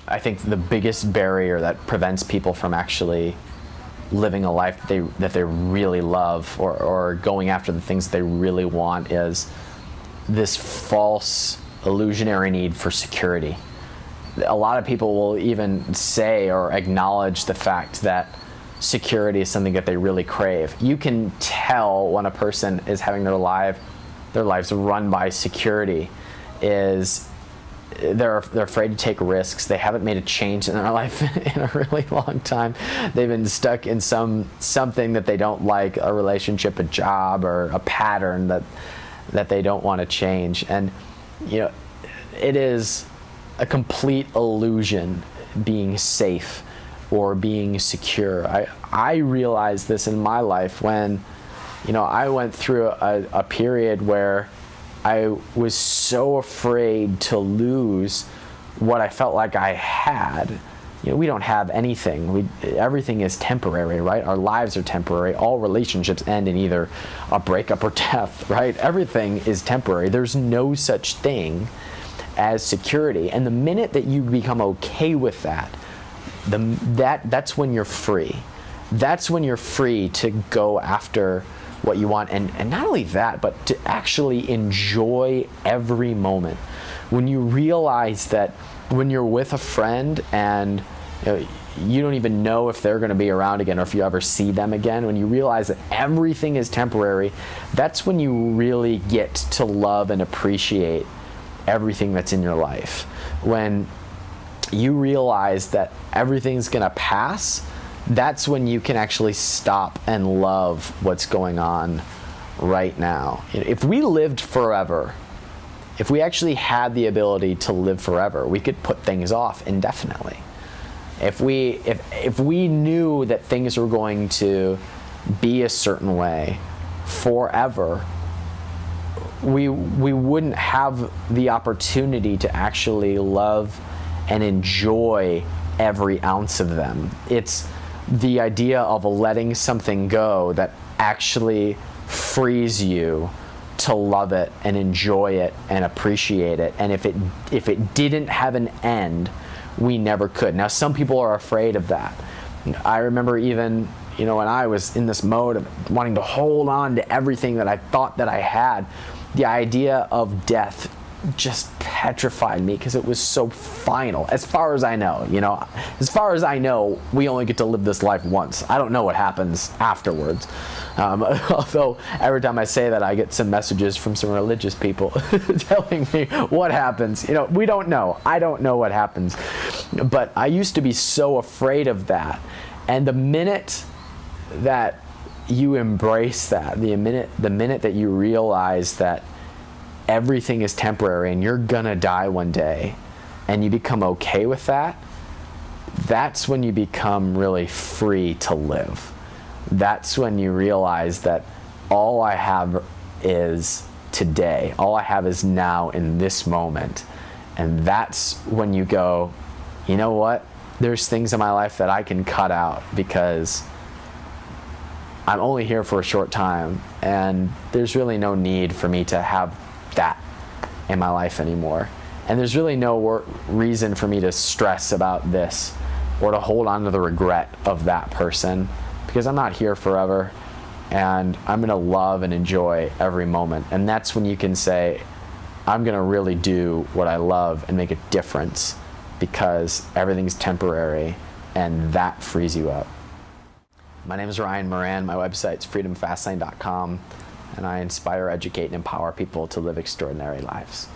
I think the biggest barrier that prevents people from actually living a life that they really love, or going after the things that they really want, is this false illusionary need for security. A lot of people will even say or acknowledge the fact that security is something that they really crave. You can tell when a person is having their lives run by security is they're afraid to take risks. They haven't made a change in their life in a really long time. They've been stuck in something that they don't like, a relationship, a job, or a pattern that they don't want to change. And it is a complete illusion being safe or being secure. I realized this in my life when I went through a period where I was so afraid to lose what I felt like I had. We don't have anything. Everything is temporary, right? Our lives are temporary. All relationships end in either a breakup or death, right? Everything is temporary. There's no such thing as security. And the minute that you become okay with that, that's when you're free. That's when you're free to go after what you want, and not only that, but to actually enjoy every moment. When you realize that when you're with a friend and you don't even know if they're going to be around again or if you ever see them again, when you realize that everything is temporary, that's when you really get to love and appreciate everything that's in your life. When you realize that everything's going to pass, that's when you can actually stop and love what's going on right now. If we lived forever, if we actually had the ability to live forever, we could put things off indefinitely. If we knew that things were going to be a certain way forever, we wouldn't have the opportunity to actually love and enjoy every ounce of them. It's the idea of letting something go that actually frees you to love it and enjoy it and appreciate it. And if it didn't have an end, we never could. Now, some people are afraid of that. I remember even when I was in this mode of wanting to hold on to everything that I thought that I had, the idea of death just petrified me because it was so final. As far as I know, we only get to live this life once. I don't know what happens afterwards. Although every time I say that, I get some messages from some religious people telling me what happens. We don't know. I don't know what happens. But I used to be so afraid of that. And the minute that you embrace that, the minute that you realize that everything is temporary and you're gonna die one day, and you become okay with that, that's when you become really free to live. That's when you realize that all I have is today. All I have is now in this moment. And that's when you go, you know what? There's things in my life that I can cut out because I'm only here for a short time, and there's really no need for me to have that in my life anymore. And there's really no reason for me to stress about this or to hold on to the regret of that person, because I'm not here forever, and I'm going to love and enjoy every moment. And that's when you can say, I'm going to really do what I love and make a difference, because everything's temporary, and that frees you up. My name is Ryan Moran. My website's freedomfastlane.com, and I inspire, educate, and empower people to live extraordinary lives.